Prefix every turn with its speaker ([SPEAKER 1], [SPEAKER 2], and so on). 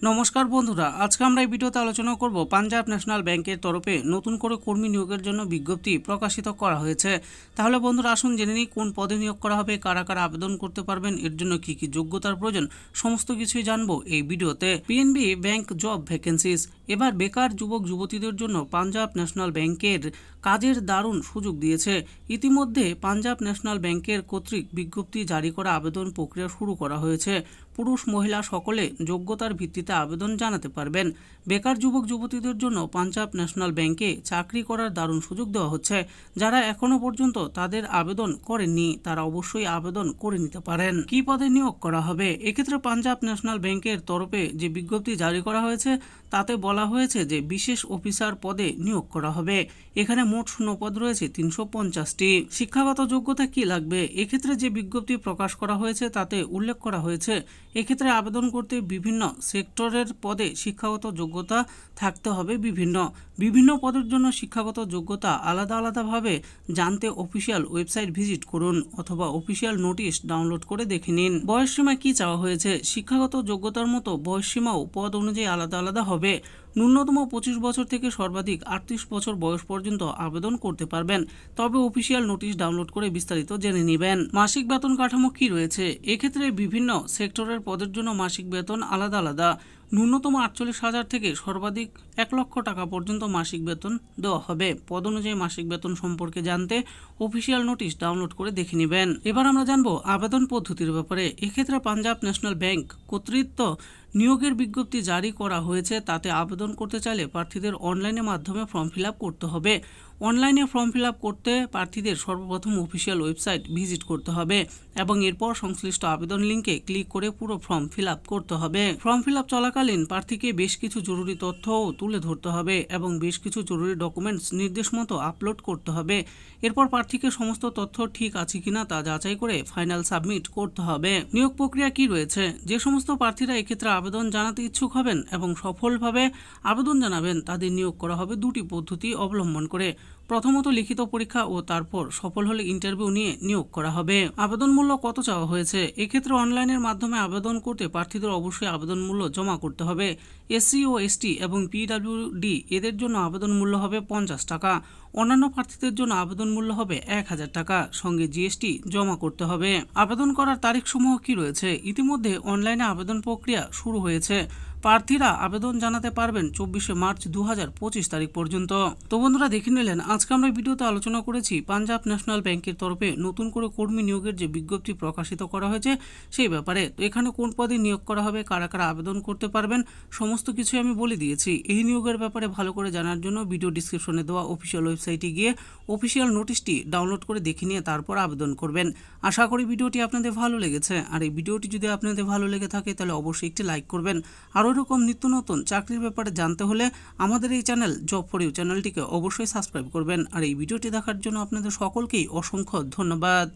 [SPEAKER 1] নমস্কার বন্ধুরা, আজকে আমরা এই ভিডিওতে আলোচনা করব পাঞ্জাব ন্যাশনাল ব্যাংকের তরফে নতুন করে কর্মী নিয়োগের জন্য বিজ্ঞপ্তি প্রকাশিত করা হয়েছে। তাহলে বন্ধুরা আসুন জেনে নিই কোন পদে নিয়োগ করা হবে, কারা কারা আবেদন করতে পারবেন, এর জন্য কি কি যোগ্যতার প্রয়োজন, সমস্ত কিছুই জানবো এই ভিডিওতে। PNB bank job vacancies. এবার বেকার যুবক যুবতীদের জন্য পাঞ্জাব ন্যাশনাল ব্যাংকের কাজের দারুণ সুযোগ দিয়েছে। ইতিমধ্যে পাঞ্জাব ন্যাশনাল ব্যাংকের কর্তৃক বিজ্ঞপ্তি জারি করা আবেদন প্রক্রিয়া শুরু করা হয়েছে। পুরুষ মহিলা সকলে যোগ্যতার ভিত্তিতে আবেদন জানাতে পারবেন। বেকার যুবক যুবতীদের জন্য পাঞ্জাব ন্যাশনাল ব্যাংকে চাকরি করার দারুণ সুযোগ দেওয়া হচ্ছে। যারা এখনো পর্যন্ত তাদের আবেদন করেননি তারা অবশ্যই আবেদন করে নিতে পারেন। কি পদে নিয়োগ করা হবে? এক্ষেত্রে পাঞ্জাব ন্যাশনাল ব্যাংকের তরফে যে বিজ্ঞপ্তি জারি করা হয়েছে তাতে বলা হয়েছে যে বিশেষ অফিসার পদে নিয়োগ করা হবে। এখানে মোট শূন্যপদ রয়েছে 350টি। শিক্ষাগত যোগ্যতা কি লাগবে? এক্ষেত্রে যে বিজ্ঞপ্তি প্রকাশ করা হয়েছে তাতে উল্লেখ করা হয়েছে এক্ষেত্রে আবেদন করতে বিভিন্ন সেক্টরের পদে শিক্ষাগত যোগ্যতা থাকতে হবে। বিভিন্ন পদের জন্য শিক্ষাগত যোগ্যতা আলাদা আলাদাভাবে জানতে অফিসিয়াল ওয়েবসাইট ভিজিট করুন অথবা অফিসিয়াল নোটিশ ডাউনলোড করে দেখে নিন। বয়সসীমা কি চাওয়া হয়েছে? শিক্ষাগত যোগ্যতার মতো বয়সসীমাও পদ অনুযায়ী আলাদা আলাদা হবে। ন্যূনতম 25 বছর থেকে সর্বাধিক 38 বছর বয়স পর্যন্ত আবেদন করতে পারবেন, তবে অফিসিয়াল নোটিশ ডাউনলোড করে বিস্তারিত জেনে নেবেন। মাসিক বেতন কাঠামো কি রয়েছে? এক্ষেত্রে বিভিন্ন সেক্টরের পদের জন্য মাসিক বেতন আলাদা আলাদা। ন্যূনতম 48,000 থেকে সর্বাধিক 1 লক্ষ টাকা পর্যন্ত মাসিক বেতন দেওয়া হবে। পদ অনুযায়ী মাসিক বেতন সম্পর্কে জানতে অফিসিয়াল নোটিশ ডাউনলোড করে দেখে নেবেন। এবার আমরা জানবো আবেদন পদ্ধতির ব্যাপারে। এক্ষেত্রে পাঞ্জাব ন্যাশনাল ব্যাংক কর্তৃত্ব নিয়োগের বিজ্ঞপ্তি জারি করা হয়েছে। তাতে আবেদন করতে চাইলে প্রার্থীদের অনলাইনের মাধ্যমে ফর্ম ফিল করতে হবে। অনলাইনে ফর্ম ফিল করতে প্রার্থীদের সর্বপ্রথম অফিসিয়াল ওয়েবসাইট ভিজিট করতে হবে এবং এরপর সংশ্লিষ্ট আবেদন লিঙ্কে ক্লিক করে পুরো ফর্ম ফিল করতে হবে। ফর্ম ফিল চলাকালীন প্রার্থীকে বেশ কিছু জরুরি তথ্যও তুলে ধরতে হবে এবং বেশ কিছু জরুরি ডকুমেন্টস নির্দেশ মতো আপলোড করতে হবে। এরপর প্রার্থীকে সমস্ত তথ্য ঠিক আছে কিনা তা যাচাই করে ফাইনাল সাবমিট করতে হবে। নিয়োগ প্রক্রিয়া কি রয়েছে? যে সমস্ত প্রার্থীরা এক্ষেত্রে আবেদন জানাতে ইচ্ছুক হবেন এবং সফলভাবে আবেদন জানাবেন তাদের নিয়োগ করা হবে দুটি পদ্ধতি অবলম্বন করে। প্রথমত লিখিত পরীক্ষা ও তারপর সফল হলে ইন্টারভিউ নিয়ে নিয়োগ করা হবে। আবেদন মূল্য কত চাওয়া হয়েছে? এক্ষেত্রে অনলাইনের মাধ্যমে আবেদন করতে প্রার্থীদের অবশ্যই আবেদন মূল্য জমা করতে হবে। এসসি ও এসটি এবং পিডব্লিউডি এদের জন্য আবেদন মূল্য হবে 50 টাকা। অন্যান্য প্রার্থীদের জন্য আবেদন মূল্য হবে 1000 টাকা, সঙ্গে জিএসটি জমা করতে হবে। আবেদন করার তারিখসমূহ কি রয়েছে? ইতিমধ্যে অনলাইনে আবেদন প্রক্রিয়া শুরু হয়েছে। প্রার্থীরা আবেদন জানাতে পারবেন 24শে মার্চ 2025 তারিখ পর্যন্ত। তো বন্ধুরা দেখে নিলেন আজকে আমরা ভিডিওতে আলোচনা করেছি পাঞ্জাব ন্যাশনাল ব্যাংকের তরফে নতুন করে কর্মী নিয়োগের যে বিজ্ঞপ্তি প্রকাশিত করা হয়েছে সেই ব্যাপারে। তো এখানে কোন পদে নিয়োগ করা হবে, কারা কারা আবেদন করতে পারবেন, সমস্ত কিছু আমি বলে দিয়েছি। এই নিয়োগের ব্যাপারে ভালো করে জানার জন্য ভিডিও ডিসক্রিপশনে দেওয়া অফিসিয়াল ওয়েবসাইটে গিয়ে অফিসিয়াল নোটিশটি ডাউনলোড করে দেখে নিয়ে তারপর আবেদন করবেন। আশা করি ভিডিওটি আপনাদের ভালো লেগেছে। আর এই ভিডিওটি যদি আপনাদের ভালো লেগে থাকে তাহলে অবশ্যই একটি লাইক করবেন। আর এরকম নিত্য নতুন চাকরির ব্যাপারে জানতে হলে আমাদের এই চ্যানেল জব ফর ইউ চ্যানেলটিকে অবশ্যই সাবস্ক্রাইব করবেন। আর এই ভিডিওটি দেখার জন্য আপনাদের সকলকেই অসংখ্য ধন্যবাদ।